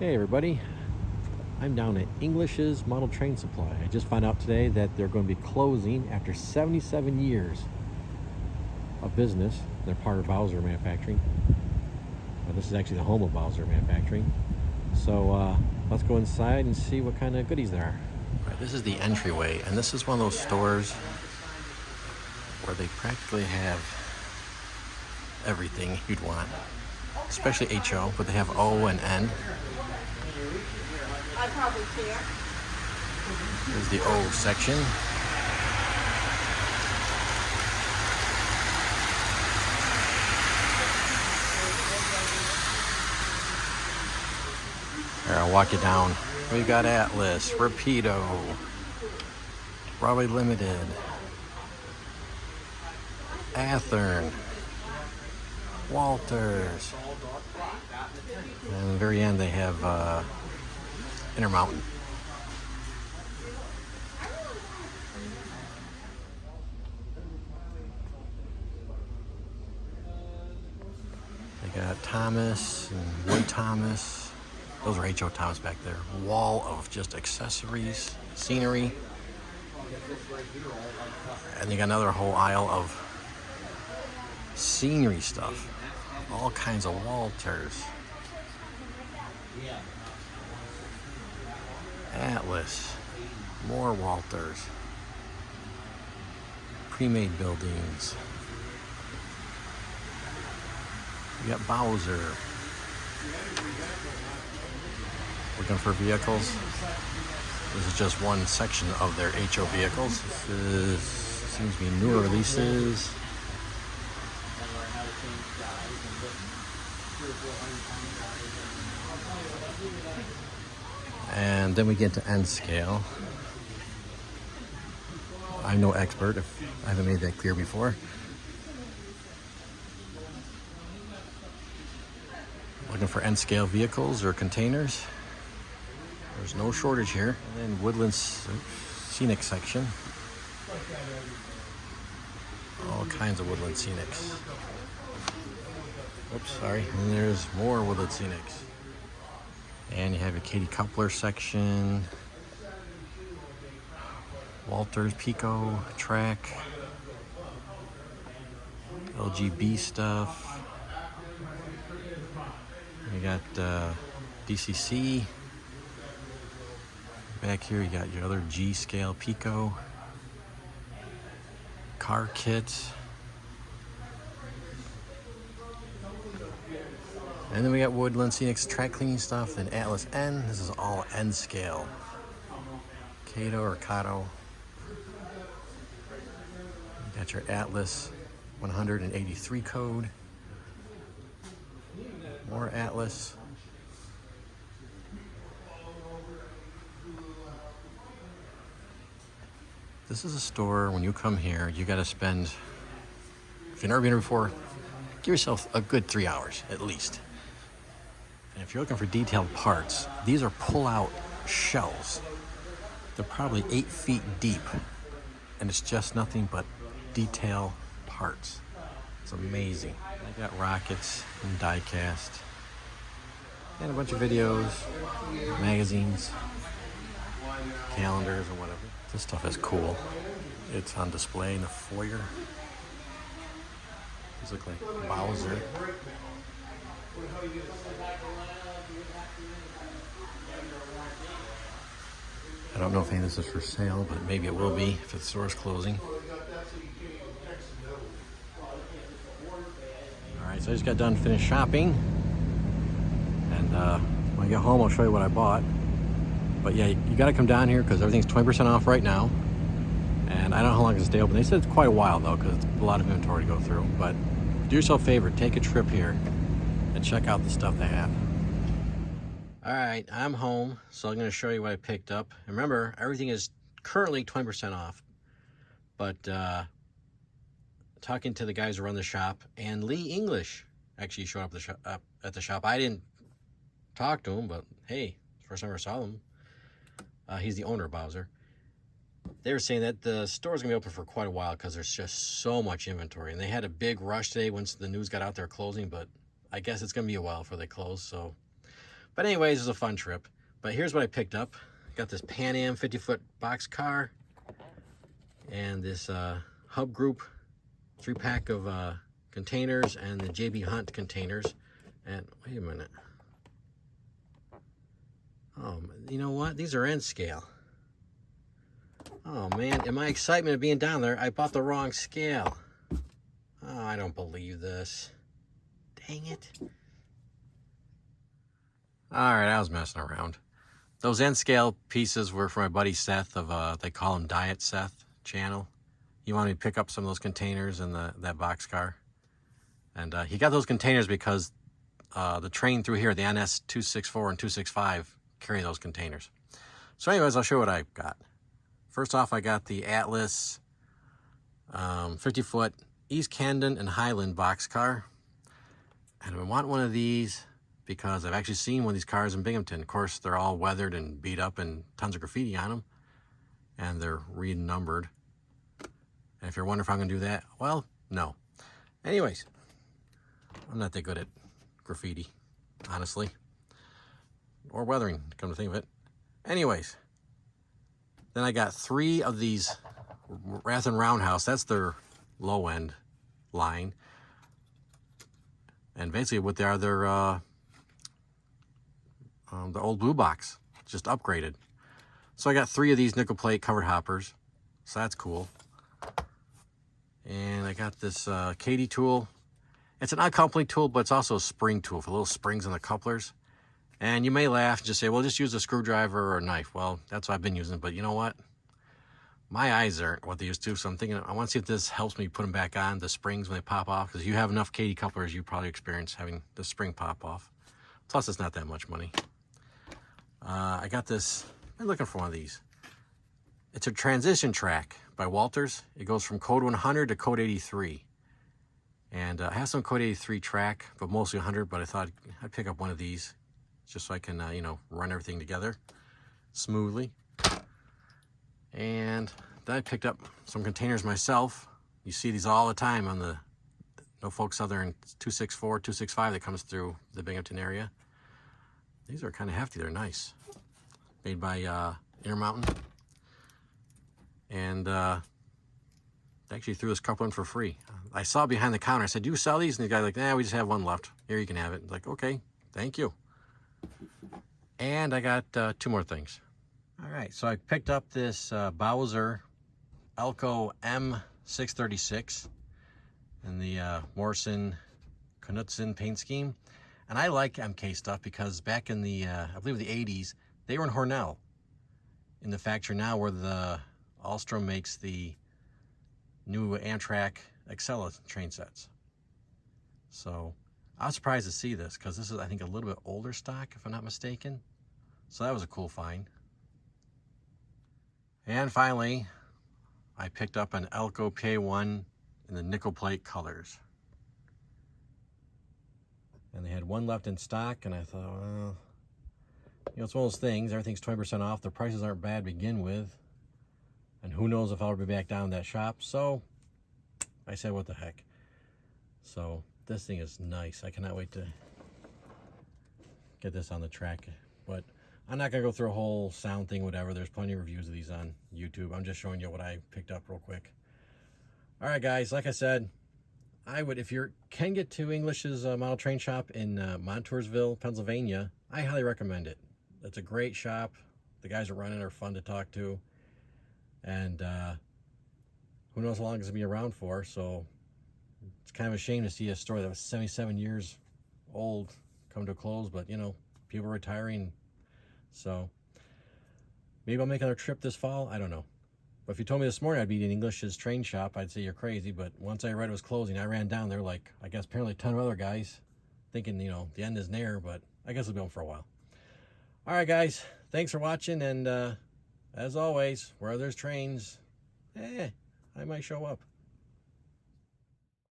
Hey everybody, I'm down at English's Model Train Supply. I just found out today that they're going to be closing after 77 years of business. They're part of Bowser Manufacturing. This is actually the home of Bowser Manufacturing. So let's go inside and see what kind of goodies there are. All right, this is the entryway, and this is one of those stores where they practically have everything you'd want, especially HO, but they have O and N. I probably care. Here's the O section. Here, I'll walk you down. We've got Atlas, Rapido, Broadway Limited, Athearn, Walters, and at the very end they have Intermountain. They got Thomas and Wood Thomas. Those are H.O. Thomas back there. Wall of just accessories, scenery. And you got another whole aisle of scenery stuff. All kinds of Walters. Atlas. More Walters. Pre-made buildings. You got Bowser. Looking for vehicles. This is just one section of their HO vehicles. This seems to be newer releases. And then we get to N scale. I'm no expert if I haven't made that clear before. Looking for N scale vehicles or containers. There's no shortage here. And then Woodlands Scenic section. All kinds of Woodland Scenics. Oops, sorry. And there's more Woodland Scenics. And you have your Katie Coupler section. Walters, Pico, Track. LGB stuff. You got DCC. Back here you got your other G-scale Pico. Car kits. And then we got Woodland Scenics track cleaning stuff, then Atlas N. This is all N scale. Kato or Kato. You got your Atlas 183 code. More Atlas. This is a store, when you come here, you gotta spend, if you've never been here before, give yourself a good 3 hours at least. And if you're looking for detailed parts, these are pull-out shelves. They're probably 8 feet deep, and it's just nothing but detail parts. It's amazing. I got rockets and die-cast, and a bunch of videos, magazines, calendars, or whatever. This stuff is cool. It's on display in the foyer. These look like Bowser. I don't know if any of this is for sale, but maybe it will be if the store is closing. Alright, so I just got done finished shopping. And when I get home, I'll show you what I bought. But yeah, you gotta come down here because everything's 20% off right now. And I don't know how long it's stay open. They said it's quite a while though, because it's a lot of inventory to go through. But do yourself a favor, take a trip here and check out the stuff they have. All right, I'm home, so I'm gonna show you what I picked up. And remember, everything is currently 20% off. But talking to the guys who run the shop, and Lee English actually showed up at the shop. I didn't talk to him, but hey, first time I ever saw him. He's the owner of Bowser. They were saying that the store's gonna be open for quite a while because there's just so much inventory. And they had a big rush today once the news got out there closing, but I guess it's gonna be a while before they close. So, But anyways, it was a fun trip. But here's what I picked up. Got this Pan Am 50-foot box car and this Hub Group 3-pack of containers and the JB Hunt containers. And wait a minute. Oh, you know what? These are N scale. Oh man, in my excitement of being down there, I bought the wrong scale. Oh, I don't believe this. Dang it. Alright, I was messing around. Those N scale pieces were for my buddy Seth of, they call him Diet Seth channel. He wanted me to pick up some of those containers in that boxcar. And he got those containers because the train through here, the NS 264 and 265, carry those containers. So anyways, I'll show you what I got. First off, I got the Atlas 50-foot East Camden and Highland boxcar. And I want one of these because I've actually seen one of these cars in Binghamton. Of course, they're all weathered and beat up and tons of graffiti on them. And they're renumbered. And if you're wondering if I'm going to do that, well, no. Anyways, I'm not that good at graffiti, honestly. Or weathering, come to think of it. Anyways, then I got 3 of these Wrath and Roundhouse. That's their low-end line. And basically what they are, they're the old blue box, just upgraded. So I got 3 of these nickel plate covered hoppers. So that's cool. And I got this Kadee tool. It's an uncoupling tool, but it's also a spring tool for little springs on the couplers. And you may laugh and just say, well, just use a screwdriver or a knife. Well, that's what I've been using, but you know what? My eyes aren't what they used to, so I'm thinking, I want to see if this helps me put them back on, the springs when they pop off, because you have enough Kadee couplers, you probably experience having the spring pop off. Plus, it's not that much money. I got this, I'm looking for one of these. It's a transition track by Walters. It goes from code 100 to code 83. And I have some code 83 track, but mostly 100, but I thought I'd pick up one of these just so I can, you know, run everything together smoothly. And then I picked up some containers myself. You see these all the time on the Norfolk Southern 264, 265 that comes through the Binghamton area. These are kind of hefty, they're nice. Made by Intermountain. And they actually threw this couple in for free. I saw behind the counter, I said, do you sell these? And the guy's like, nah, we just have one left. Here, you can have it. Like, okay, thank you. And I got 2 more things. All right, so I picked up this Bowser Elco M636 in the Morrison Knudsen paint scheme. And I like MK stuff because back in the, I believe the 80s, they were in Hornell. In the factory now where the Alstrom makes the new Amtrak Excella train sets. So I was surprised to see this because this is, I think, a little bit older stock, if I'm not mistaken. So that was a cool find. And finally, I picked up an Elco PA1 in the nickel plate colors. And they had one left in stock, and I thought, well, you know, it's one of those things. Everything's 20% off. The prices aren't bad to begin with. And who knows if I'll be back down in that shop. So I said, what the heck. So this thing is nice. I cannot wait to get this on the track. But I'm not going to go through a whole sound thing, whatever. There's plenty of reviews of these on YouTube. I'm just showing you what I picked up real quick. All right, guys. Like I said, I would, if you can get to English's model train shop in Montoursville, Pennsylvania, I highly recommend it. It's a great shop. The guys that run it are fun to talk to. And who knows how long it's going to be around for. So it's kind of a shame to see a store that was 77 years old come to a close. But, you know, people are retiring. So maybe I'll make another trip this fall. I don't know. But if you told me this morning I'd be in English's train shop, I'd say you're crazy. But once I read it was closing, I ran down there like, I guess, apparently a ton of other guys thinking, you know, the end is near. But I guess it'll be on for a while. All right, guys. Thanks for watching. And as always, where there's trains, I might show up.